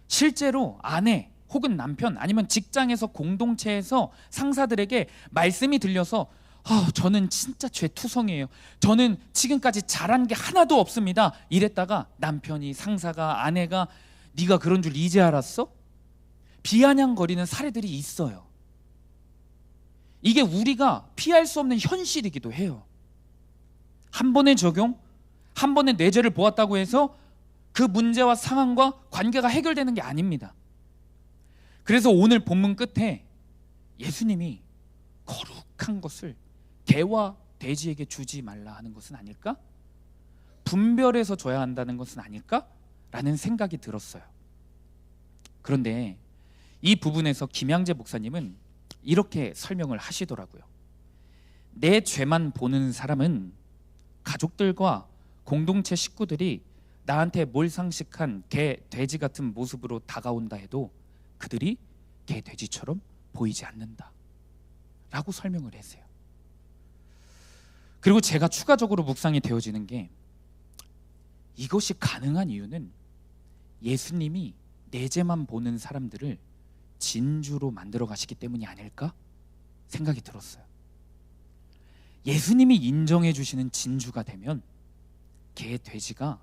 실제로 아내 혹은 남편 아니면 직장에서 공동체에서 상사들에게 말씀이 들려서 저는 진짜 죄투성이에요. 저는 지금까지 잘한 게 하나도 없습니다. 이랬다가 남편이, 상사가, 아내가 네가 그런 줄 이제 알았어? 비아냥거리는 사례들이 있어요. 이게 우리가 피할 수 없는 현실이기도 해요. 한 번의 적용, 한 번의 내 죄를 보았다고 해서 그 문제와 상황과 관계가 해결되는 게 아닙니다. 그래서 오늘 본문 끝에 예수님이 거룩한 것을 개와 돼지에게 주지 말라 하는 것은 아닐까? 분별해서 줘야 한다는 것은 아닐까? 라는 생각이 들었어요. 그런데 이 부분에서 김양재 목사님은 이렇게 설명을 하시더라고요. 내 죄만 보는 사람은 가족들과 공동체 식구들이 나한테 몰상식한 개, 돼지 같은 모습으로 다가온다 해도 그들이 개, 돼지처럼 보이지 않는다 라고 설명을 했어요. 그리고 제가 추가적으로 묵상이 되어지는 게, 이것이 가능한 이유는 예수님이 내 죄만 보는 사람들을 진주로 만들어 가시기 때문이 아닐까 생각이 들었어요. 예수님이 인정해 주시는 진주가 되면 개, 돼지가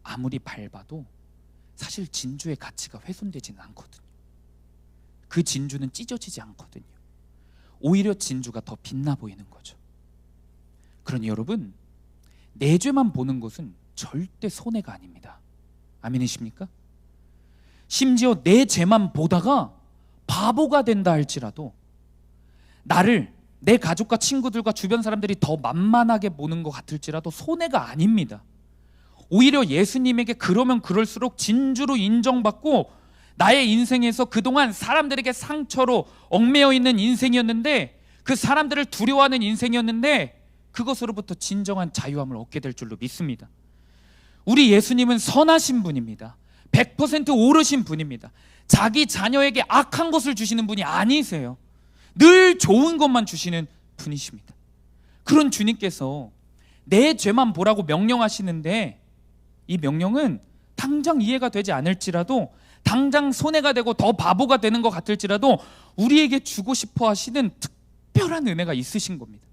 아무리 밟아도 사실 진주의 가치가 훼손되지는 않거든요. 그 진주는 찢어지지 않거든요. 오히려 진주가 더 빛나 보이는 거죠. 그러니 여러분, 내 죄만 보는 것은 절대 손해가 아닙니다. 아멘이십니까? 심지어 내 죄만 보다가 바보가 된다 할지라도 나를 내 가족과 친구들과 주변 사람들이 더 만만하게 보는 것 같을지라도 손해가 아닙니다. 오히려 예수님에게 그러면 그럴수록 진주로 인정받고 나의 인생에서 그동안 사람들에게 상처로 얽매여 있는 인생이었는데, 그 사람들을 두려워하는 인생이었는데 그것으로부터 진정한 자유함을 얻게 될 줄로 믿습니다. 우리 예수님은 선하신 분입니다. 100% 옳으신 분입니다. 자기 자녀에게 악한 것을 주시는 분이 아니세요. 늘 좋은 것만 주시는 분이십니다. 그런 주님께서 내 죄만 보라고 명령하시는데, 이 명령은 당장 이해가 되지 않을지라도, 당장 손해가 되고 더 바보가 되는 것 같을지라도 우리에게 주고 싶어 하시는 특별한 은혜가 있으신 겁니다.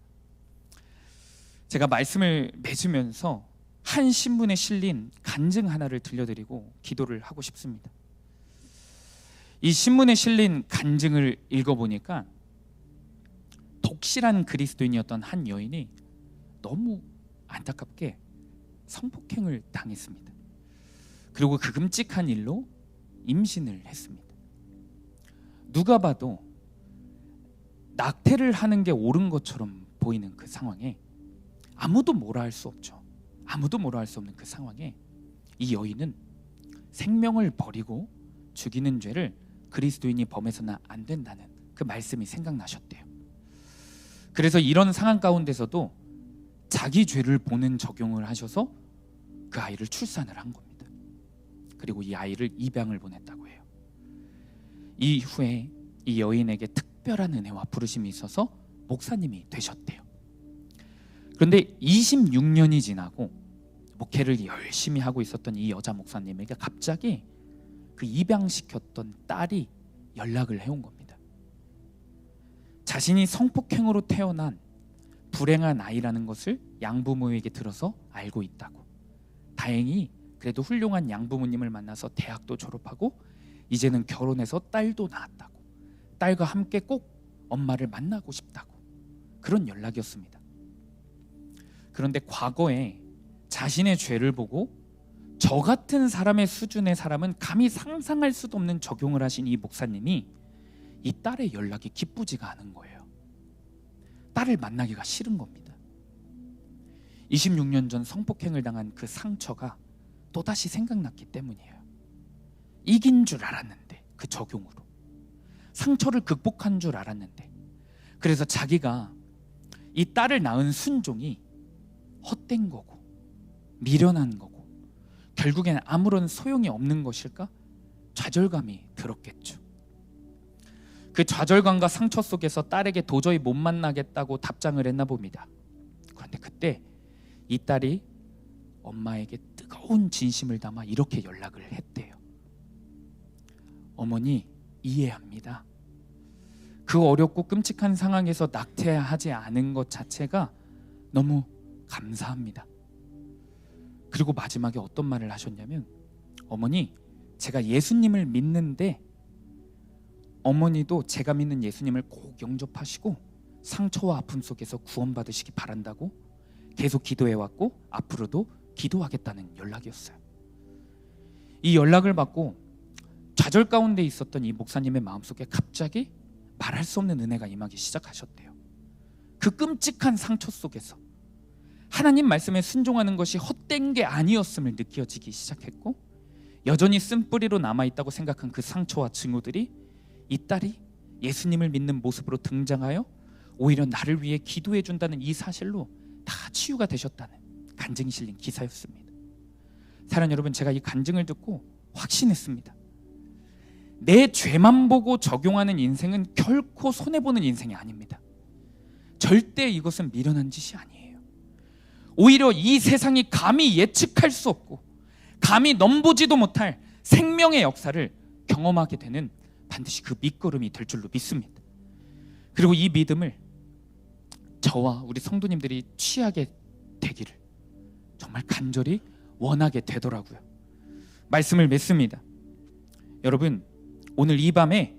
제가 말씀을 맺으면서 한 신문에 실린 간증 하나를 들려드리고 기도를 하고 싶습니다. 이 신문에 실린 간증을 읽어보니까 독실한 그리스도인이었던 한 여인이 너무 안타깝게 성폭행을 당했습니다. 그리고 그 끔찍한 일로 임신을 했습니다. 누가 봐도 낙태를 하는 게 옳은 것처럼 보이는 그 상황에 아무도 뭐라 할 수 없죠. 아무도 뭐라 할 수 없는 그 상황에 이 여인은 생명을 버리고 죽이는 죄를 그리스도인이 범해서는 안 된다는 그 말씀이 생각나셨대요. 그래서 이런 상황 가운데서도 자기 죄를 보는 적용을 하셔서 그 아이를 출산을 한 겁니다. 그리고 이 아이를 입양을 보냈다고 해요. 이후에 이 여인에게 특별한 은혜와 부르심이 있어서 목사님이 되셨대요. 그런데 26년이 지나고 목회를 열심히 하고 있었던 이 여자 목사님에게 갑자기 그 입양시켰던 딸이 연락을 해온 겁니다. 자신이 성폭행으로 태어난 불행한 아이라는 것을 양부모에게 들어서 알고 있다고. 다행히 그래도 훌륭한 양부모님을 만나서 대학도 졸업하고 이제는 결혼해서 딸도 낳았다고. 딸과 함께 꼭 엄마를 만나고 싶다고. 그런 연락이었습니다. 그런데 과거에 자신의 죄를 보고 저 같은 사람의 수준의 사람은 감히 상상할 수도 없는 적용을 하신 이 목사님이 이 딸의 연락이 기쁘지가 않은 거예요. 딸을 만나기가 싫은 겁니다. 26년 전 성폭행을 당한 그 상처가 또다시 생각났기 때문이에요. 이긴 줄 알았는데, 그 적용으로 상처를 극복한 줄 알았는데, 그래서 자기가 이 딸을 낳은 순종이 헛된 거고 미련한 거고 결국에는 아무런 소용이 없는 것일까? 좌절감이 들었겠죠. 그 좌절감과 상처 속에서 딸에게 도저히 못 만나겠다고 답장을 했나 봅니다. 그런데 그때 이 딸이 엄마에게 뜨거운 진심을 담아 이렇게 연락을 했대요. 어머니, 이해합니다. 그 어렵고 끔찍한 상황에서 낙태하지 않은 것 자체가 너무 감사합니다. 그리고 마지막에 어떤 말을 하셨냐면, 어머니, 제가 예수님을 믿는데 어머니도 제가 믿는 예수님을 꼭 영접하시고 상처와 아픔 속에서 구원받으시기 바란다고 계속 기도해왔고 앞으로도 기도하겠다는 연락이었어요. 이 연락을 받고 좌절 가운데 있었던 이 목사님의 마음속에 갑자기 말할 수 없는 은혜가 임하기 시작하셨대요. 그 끔찍한 상처 속에서 하나님 말씀에 순종하는 것이 헛된 게 아니었음을 느껴지기 시작했고, 여전히 쓴뿌리로 남아있다고 생각한 그 상처와 증오들이 이 딸이 예수님을 믿는 모습으로 등장하여 오히려 나를 위해 기도해 준다는 이 사실로 다 치유가 되셨다는 간증이 실린 기사였습니다. 사랑하는 여러분, 제가 이 간증을 듣고 확신했습니다. 내 죄만 보고 적용하는 인생은 결코 손해보는 인생이 아닙니다. 절대 이것은 미련한 짓이 아니에요. 오히려 이 세상이 감히 예측할 수 없고 감히 넘보지도 못할 생명의 역사를 경험하게 되는 반드시 그 밑거름이 될 줄로 믿습니다. 그리고 이 믿음을 저와 우리 성도님들이 취하게 되기를 정말 간절히 원하게 되더라고요. 말씀을 맺습니다. 여러분, 오늘 이 밤에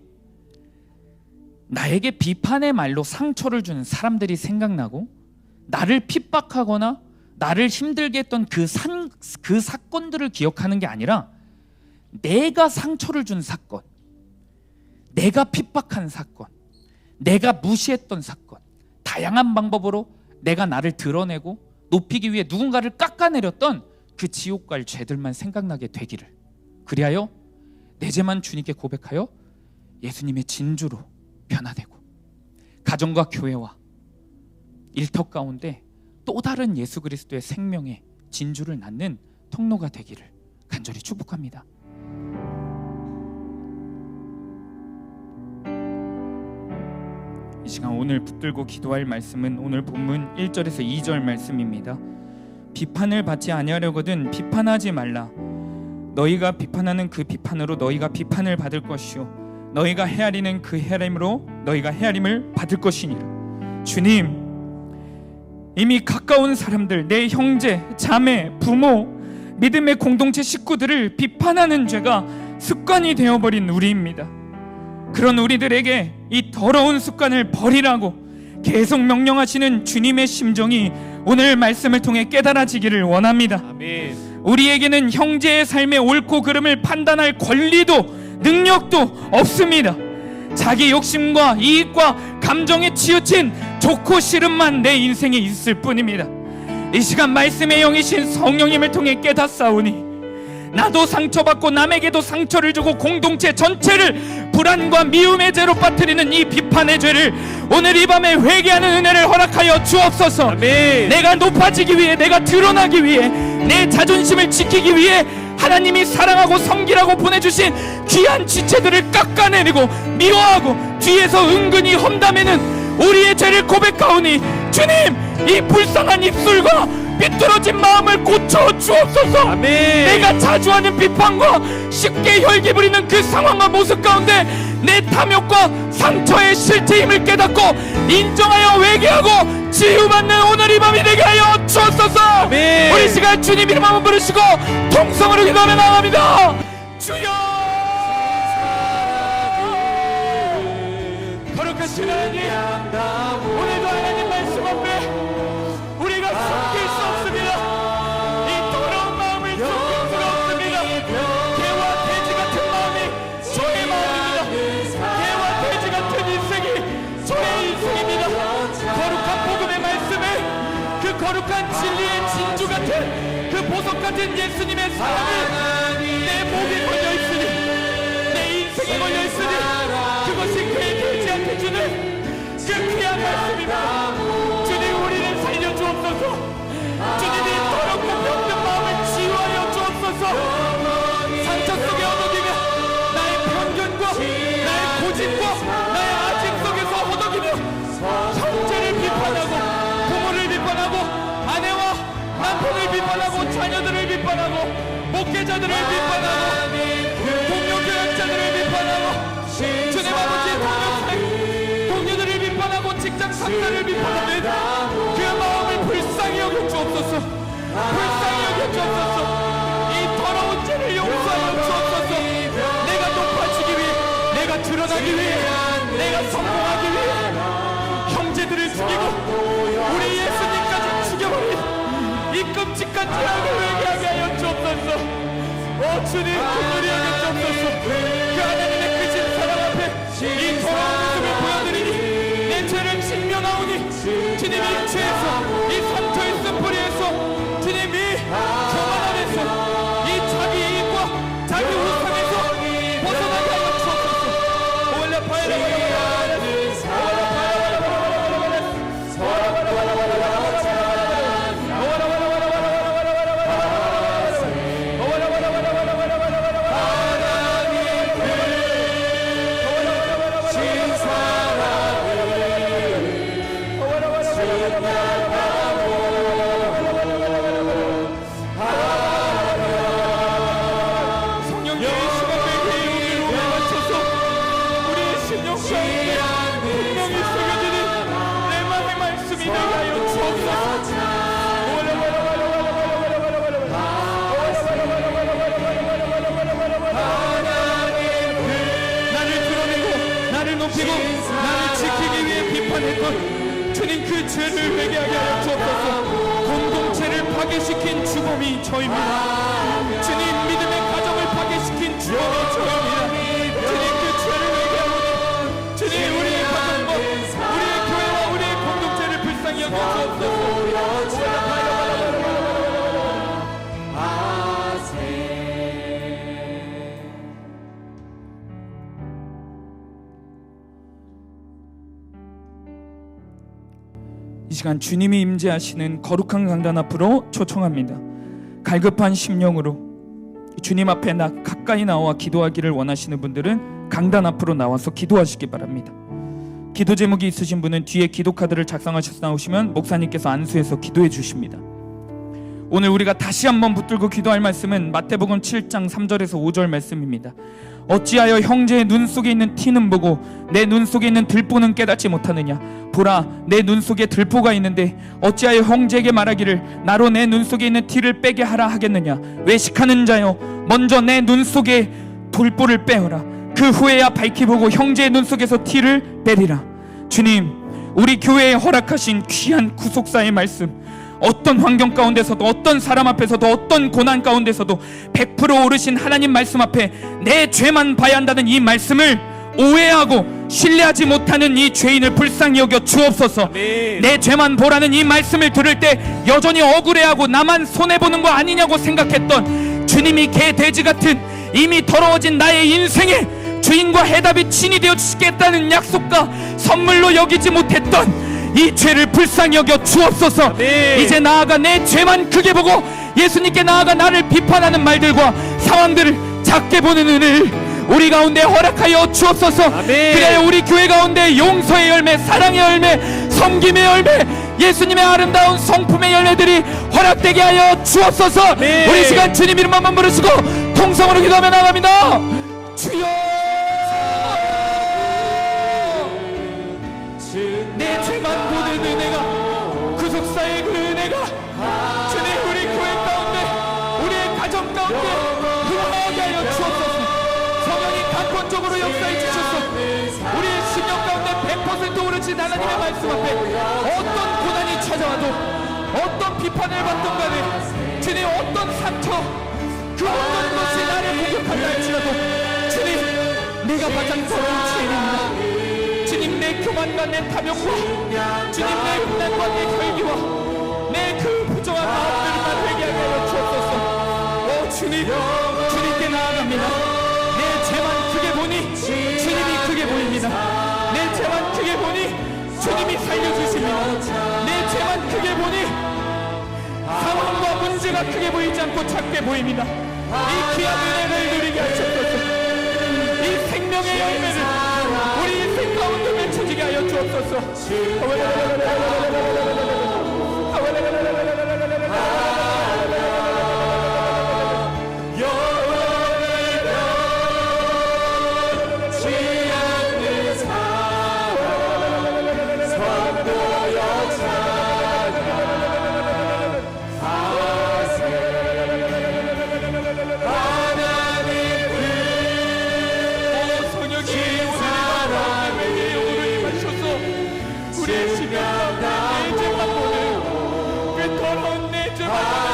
나에게 비판의 말로 상처를 주는 사람들이 생각나고 나를 핍박하거나 나를 힘들게 했던 그 사건들을 기억하는 게 아니라 내가 상처를 준 사건, 내가 핍박한 사건, 내가 무시했던 사건, 다양한 방법으로 내가 나를 드러내고 높이기 위해 누군가를 깎아내렸던 그 지옥 갈 죄들만 생각나게 되기를, 그리하여 내 죄만 주님께 고백하여 예수님의 진주로 변화되고 가정과 교회와 일터 가운데 또 다른 예수 그리스도의 생명의 진주를 낳는 통로가 되기를 간절히 축복합니다. 이 시간 오늘 붙들고 기도할 말씀은 오늘 본문 1절에서 2절 말씀입니다. 비판을 받지 아니하려거든 비판하지 말라. 너희가 비판하는 그 비판으로 너희가 비판을 받을 것이요 너희가 헤아리는 그 헤아림으로 너희가 헤아림을 받을 것이니라. 주님, 이미 가까운 사람들, 내 형제, 자매, 부모, 믿음의 공동체 식구들을 비판하는 죄가 습관이 되어버린 우리입니다. 그런 우리들에게 이 더러운 습관을 버리라고 계속 명령하시는 주님의 심정이 오늘 말씀을 통해 깨달아지기를 원합니다. 아멘. 우리에게는 형제의 삶의 옳고 그름을 판단할 권리도 능력도 없습니다. 자기 욕심과 이익과 감정에 치우친 좋고 싫음만 내 인생에 있을 뿐입니다. 이 시간 말씀의 영이신 성령님을 통해 깨닫사오니 나도 상처받고 남에게도 상처를 주고 공동체 전체를 불안과 미움의 죄로 빠뜨리는 이 비판의 죄를 오늘 이 밤에 회개하는 은혜를 허락하여 주옵소서. 아멘. 내가 높아지기 위해, 내가 드러나기 위해, 내 자존심을 지키기 위해 하나님이 사랑하고 섬기라고 보내주신 귀한 지체들을 깎아내리고 미워하고 뒤에서 은근히 험담하는 우리의 죄를 고백하오니 주님, 이 불쌍한 입술과 삐뚤어진 마음을 고쳐 주옵소서. 아멘. 내가 자주 하는 비판과 쉽게 혈기 부리는 그 상황과 모습 가운데 내 탐욕과 상처의 실체임을 깨닫고 인정하여 회개하고 치유받는 오늘 이 밤이 되게 하여 주옵소서. 아멘. 우리 시간 주님 이름 한번 부르시고 통성으로 기도하며 나갑니다. 주여, 거룩하신 하나님, 오늘도 하나님 말씀 앞에 우리가 숨길 수 없습니다. 이 더러운 마음을 숨길 수가 없습니다. 개와 돼지 같은 마음이 저의 마음입니다. 개와 돼지 같은 인생이 저의 인생입니다. 거룩한 복음의 말씀에 그 거룩한 진리의 진주 같은 그 보석 같은 예수님의 사랑이 내 몸이 걸려있으니, 내 인생에 걸려있으니 그것이 그의 돼지한테 주는 그 귀한 말씀입니다. 주님, 우리를 살려주옵소서. 주님이 더럽고 병든 마음을 치유하여 주옵소서. 상처 속에 허덕이며 나의 편견과 나의 고집과 나의 아집 속에서 허덕이며 형제를 비판하고 부모를 비판하고 아내와 남편을 비판하고 자녀들을 비판하고 목회자들을 비판하고 동료 교역자들을 비판하고 주님 아버지의 동역생 작사를 비판하는 그 마음을 불쌍히 여겨 주옵소서. 불쌍히 여겨 주옵소서. 이 더러운 죄를 용서하여 주옵소서. 내가 높아지기 위해, 내가 드러나기 위해, 내가 성공하기 위해 형제들을 죽이고 우리 예수님까지 죽여버린 이 끔찍한 죄악을 회개하게 하여 주옵소서. 주님, 긍휼히 여겨 주옵소서. 그 하나님의 크신 사랑 앞에 이 더러운 모습을 보여드리니 내 죄를 직면하오니 주님이 이 죄에서, 이 상처의 쓴뿌리에서, 주님이 교만 안에서, 이 자기 이익과 자기 우상에서 벗어나게 하여 주옵소서. 올라 파이라 주님, 그 죄를 회개하게 하여 주옵소서. 공동체를 파괴시킨 주범이 저입니다. 주님, 믿음의 가정을 파괴시킨 주범이 저입니다. 주님, 그 죄를 회개하오니 주님, 우리의 가정과 우리의 교회와 우리의 공동체를 불쌍히 여겨 주옵소서. 이 시간 주님이 임재하시는 거룩한 강단 앞으로 초청합니다. 갈급한 심령으로 주님 앞에 가까이 나와 기도하기를 원하시는 분들은 강단 앞으로 나와서 기도하시기 바랍니다. 기도 제목이 있으신 분은 뒤에 기도 카드를 작성하셔서 나오시면 목사님께서 안수해서 기도해 주십니다. 오늘 우리가 다시 한번 붙들고 기도할 말씀은 마태복음 7장 3절에서 5절 말씀입니다. 어찌하여 형제의 눈 속에 있는 티는 보고 내 눈 속에 있는 들보는 깨닫지 못하느냐. 보라, 내 눈 속에 들보가 있는데 어찌하여 형제에게 말하기를 나로 내 눈 속에 있는 티를 빼게 하라 하겠느냐. 외식하는 자여, 먼저 내 눈 속에 돌보를 빼어라. 그 후에야 밝히 보고 형제의 눈 속에서 티를 빼리라. 주님, 우리 교회에 허락하신 귀한 구속사의 말씀, 어떤 환경 가운데서도, 어떤 사람 앞에서도, 어떤 고난 가운데서도 100% 오르신 하나님 말씀 앞에 내 죄만 봐야 한다는 이 말씀을 오해하고 신뢰하지 못하는 이 죄인을 불쌍히 여겨 주옵소서. 내 죄만 보라는 이 말씀을 들을 때 여전히 억울해하고 나만 손해보는 거 아니냐고 생각했던, 주님이 개 돼지 같은 이미 더러워진 나의 인생에 주인과 해답이 친이 되어 주시겠다는 약속과 선물로 여기지 못했던 이 죄를 불쌍히 여겨 주옵소서. 이제 나아가 내 죄만 크게 보고 예수님께 나아가 나를 비판하는 말들과 상황들을 작게 보는 은혜를 우리 가운데 허락하여 주옵소서. 그래 우리 교회 가운데 용서의 열매, 사랑의 열매, 섬김의 열매, 예수님의 아름다운 성품의 열매들이 허락되게 하여 주옵소서. 우리 시간 주님 이름만 부르시고 통성으로 기도하며 나갑니다. 주여, 내 죄만 보는 은혜가, 구속사의 그 은혜가 주님 우리 교회 가운데, 우리의 가정 가운데 흘러나오게 하여 주옵소서. 성령이 강권적으로 역사해 주셔서 우리의 심령 가운데 100% 오르신 하나님의 말씀 앞에 어떤 고난이 찾아와도, 어떤 비판을 받던 간에 주님, 어떤 상처, 그 어떤 것이 나를 공격한다 할지라도 주님, 내가 가장 더러운 죄인입니다. 주님, 내 교만과 내 탐욕과 주님, 내 분란과 내 혈기와 내 그 부정한 마음들만 회개하게 하여 주옵소서. 주님, 주님께 나아갑니다. 내 죄만 크게 보니 주님이 크게 보입니다. 내 죄만 크게 보니 주님이 살려주십니다. 내 죄만 크게 보니 상황과 문제가 크게 보이지 않고 작게 보입니다. 이 귀한 은혜를 누리게 하옵소서. 이 생명의 열매를 우리 인생 가운데 맺혀지게 하여 주옵소서. 주님